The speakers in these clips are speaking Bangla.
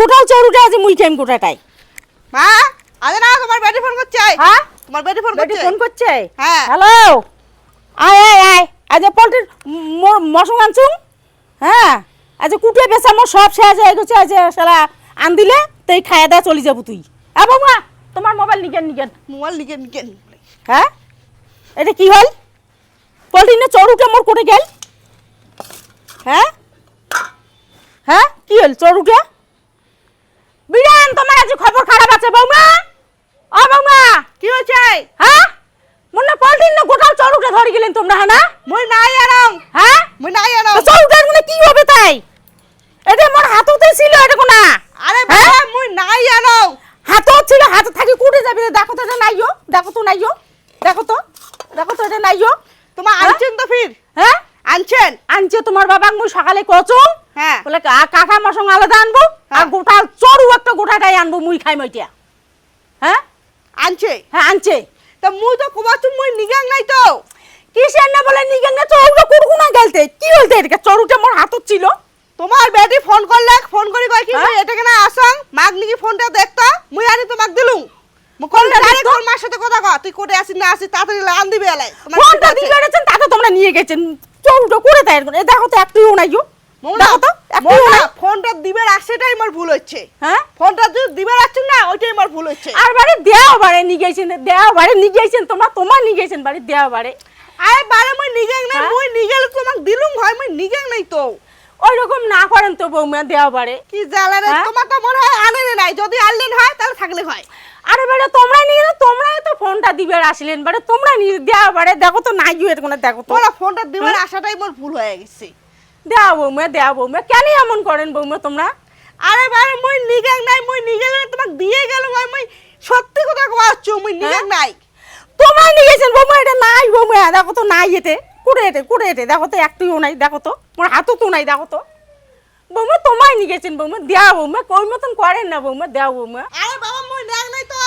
গোটাল চড়ুটা আছে মুই খাইম গোটাটাই। মা আজ না তোমার বেটি ফোন করছে। হ্যাঁ তোমার বেটি ফোন বেটি করছে। ফোন করছে। হ্যাঁ হ্যালো আয় আয় আয় আজ পোল্ট্রির মশং আনছুম। হ্যাঁ আজ কুটে বেচা মোর সব শেষ হয়ে গেছে। আজ শালা আন দিলে তুই খাইয়া দেয়া চলে যাবো তুই। এ বৌমা তোমার মোবাইল নিকেন নিকেন। মোবাইল লিখে নিকেন। হ্যাঁ এটা কি হল? পোল্ট্রি চড়ুটা মোর কোটে গেল। হ্যাঁ হ্যাঁ কি হল চড়ুটা? বিরান তোমার আজ খবর খারাপ আছে বৌমা। ও বৌমা কি হচ্ছে? হ্যাঁ মনে পোল্ট্রি না গোটাল চড়ুটা ধরে গেলেন তোমরা। হ্যাঁ না মুই নাই আনাম। হ্যাঁ মুই নাই আনাম। চড়ুটার মানে কি হবে তাই? এটা মোর হাততে ছিল এটা কোনা। আরে বাবা মুই নাই আনাম। হাতও ছিল হাতে থাকি কুটে যাবে। দেখো তো এটা নাইও। দেখো তো নাইও। দেখো তো এটা নাইও। তোমার আনছেন তো ফির? হ্যাঁ আনছেন? আনছে তোমার বাবা মুই সকালে কচু। হ্যাঁ বলে কাকা মশং আলাদা আনবো আর গোটাল চড়ু একটা গোটাটাই আনবো মুই খাইম ওইটা। হ্যাঁ আনছে? হ্যাঁ আনছে। তা মুই তো কবাচু মুই নিগাং নাই তো। কিসের না বলে নিগেন না চড়ুটা কুড়কুনা গেলতে কি হলতে? এটা চড়ুটা মোর হাতত ছিল। তোমার বেটি ফোন করলে ফোন করি কয় কি হ্যাঁ? মুই এটা কেন আসং মাগ নিকি ফোনটা দেখতো মুই আনি তোমাক দিলুম। মুই কোন ফোনটা ডাইরেক্ট দেখতো? তোর মার সাথে কথা কয় তুই কোটে আসিস না আসিস তাড়াতাড়ি আন দিবে এলাই। ফোনটা দিয়ে গেছেন তাতে তোমরা নিয়ে গেছেন। চড়ুটা করে দেয় এ দেখো তো একটুও নাইও। দেখো তো একটুও নাই। ফোনটা দিবে রাস্তাটাই আমার ভুল হচ্ছে। হ্যাঁ ফোনটা যদি দিবে রাখছেন না ওইটাই আমার ভুল হচ্ছে। আর বাড়ি দেও বাড়ি নিয়ে গেছেন। দেও বাড়ি নিয়ে গেছেন তোমার নিয়ে গেছেন বাড়ি দেও বাড়ি। আরে বারে মুই নিগাং নাই হ্যাঁ? মুই নিগেলে তোমাক দিলুম হয় মুই নিগাং নাই তো। ওই রকম না করেন তো বৌমা দেও বাড়ি। কি জ্বালা রে হ্যাঁ? তোমার তো মনে হয় আনে নাই যদি আনলেন হয় তাহলে থাকলে হয়। আরে বাড়ি তোমরা নিয়ে তোমরাই তো ফোনটা দিবে আসলেন বাড়ি তোমরা নিয়ে দেও বাড়ি। দেখো তো নাইও এর কোনা দেখো তো। তোরা ফোনটা দিবার আশাটাই মোর ভুল হয়ে গেছে। দেও বৌমা কেন এমন করেন বৌমা তোমরা? আরে বারে মুই নিগাং নাই মুই নিগেলে তোমাক দিয়ে গেল ভাই মুই সত্যি কথা কওয়াচ্ছি মুই নিগাং নাই। তোমরা নিয়ে গেছেন বৌমা এটা নাই বৌমা দেখো তো নাই এতে কুড়ে এটে দেখো তো একটুও নাই। দেখো তো মোর হাতও তো নাই। দেখো তো বৌমা তোমায় নিয়ে গেছেন বৌমা। দেও বৌমা কই মতন করেন না বৌমা। দেও বৌমা আরে বাবা মুই নিগাং নাই তো।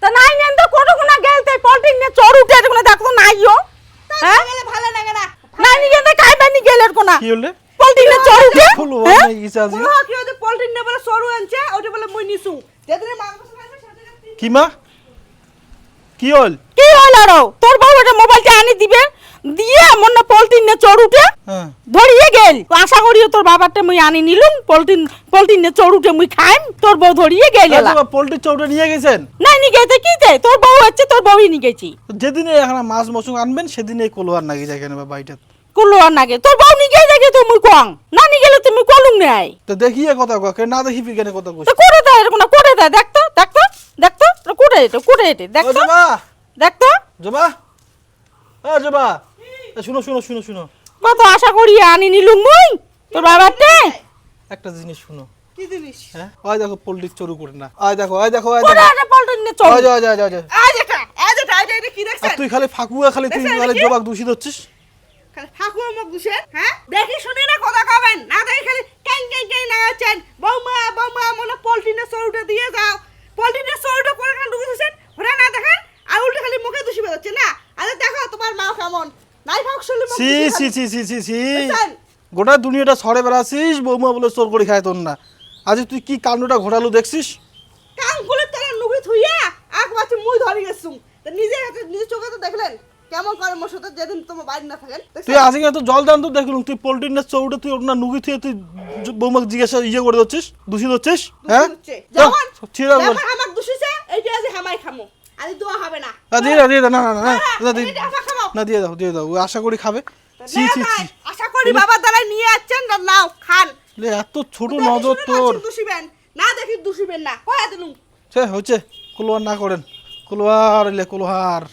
তা নাই নেন তো কোটো কোনা গেলতে পোল্ট্রি নিয়ে চড়ুটে এটা কোনা দেখো তো নাইও। হ্যাঁ গেলে ভালো লাগে না। নাই নিয়ে গেলে খাইবা নিয়ে গেলে এর কোনা কি হলে পোল্ট্রি নিয়ে চড়ুটে। ফুল হ্যাঁ হয়ে গেছে আজকে। কোন কি হচ্ছে পোল্ট্রি নে বলে সরু আনছে ওটা বলে মুই নিছু। যেদিন মাংস খাইবে সেদিন কি মা কি হল? কি হল আরো? তোর বউ এটা মোবাইলটা আনি দিবে দিয়ে মনে পোল্ট্রি নিয়ে চড়ুটে হ্যাঁ ধরিয়ে গেল। আশা করিও তোর বাবারটা মুই আনি নিলুম পোল্ট্রি নিয়ে চড়ুটে মুই খাইম। তোর বউ ধরিয়ে গেল। আচ্ছা পোল্ট্রি চৌটা নিয়ে গেছেন? নাই নিয়ে গেছে কি তে? তোর বউ হচ্ছে তোর বউই নিয়ে গেছি। যেদিনে এখানে মাছ মশুং আনবেন সেদিনে কলোয়ার নাকি যায় কেন বাড়িটা? কুলো আর নাগে তোর বউ নিয়ে গেছে দেখে তুই মুই কং না নিয়ে গেলে তুমি কলুম নাই। তো দেখিয়ে কথা কয় না দেখি কেন কথা কইছ? তো করে দেয় এরকম করে দেয়। দেখতো কুটে এটে ও দেখতো জবা দেখতো জবা ও জবা শুনো শুনো শুনো শুনো কত আশা করি আনি নিলুম মুই তোর বাবারটা। একটা জিনিস শুনো। কি জিনিস? হ্যাঁ ওই দেখো পোল্ট্রি চুরি করে না। ওই দেখো ওই দেখো ওই করে দেখো একটা পোল্ট্রি নিয়ে চড়। ওই যা যা যা যা। আজ এটা এটা কি আর দেখছেন? তুই খালি ফাকুয়া খালি তুই দেখছেন খালি নাকি? জবাক দূষিত হচ্ছিস। খালি ঠাকুর মুখ দুষে হ্যাঁ দেখি শুনি না কথা কবেন না দেখি খালি ক্যাং ক্যাং ক্যাং নাগাচ্ছেন। বৌমা মনে পোল্ট্রিনে সরুটা দিয়ে যাও। পোল্ট্রিনে সরুটা করে কেন ঢুকে দিয়েছেন ওরা না দেখেন আর উল্টো খালি মুখে দুষি বেরোচ্ছে না। আরে দেখো তোমার মা কেমন নাই ফাঁক শুনলে মুখ সি দুষি সি খালি। সি সি সি সি বুঝছেন? গোটা দুনিয়াটা ছড়ে বেড়াছিস বৌমা বলে চোর করে খায় তোর না। আজ তুই কি কাণ্ডটা ঘোরালো দেখছিস? কান খুলে তারা নুখে থুইয়া আখ বাচ্চা মুই ধরে গেছুম। তা নিজে হাতে নিজে চোখে তো দেখলেন কেমন করে মোর সাথে যেদিন তোমার বাড়ি না থাকেন। তুই আজকে এত জল দান তো দেখলুম তুই পোল্ট্রি না চৌটা তুই ওর না নুগি থেকে তুই বৌমাকে জিজ্ঞাসা করে দিচ্ছিস দূষিত হচ্ছিস। হ্যাঁ যেমন ছিড়া বল। যেমন আমাক দুষিছে এইটা আজ হামাই খামু। আজ দোয়া হবে না। দিয়ে দাও না না না না না দিয়ে এইটা আমরা খাবো। না দিয়ে দাও ও আশা করি খাবে। সি না সি ভাই, সি আশা করি বাবার দ্বারাই নিয়ে যাচ্ছেন না নাও খান। লে এত ছোট দেখি নজর শুনে তোর। বলছেন দুষিবেন না দেখি দুষিবেন না কয়া দিলুম। সে হচ্ছে কুলোয়ার না করেন কুলোয়ার লে কুলোহার।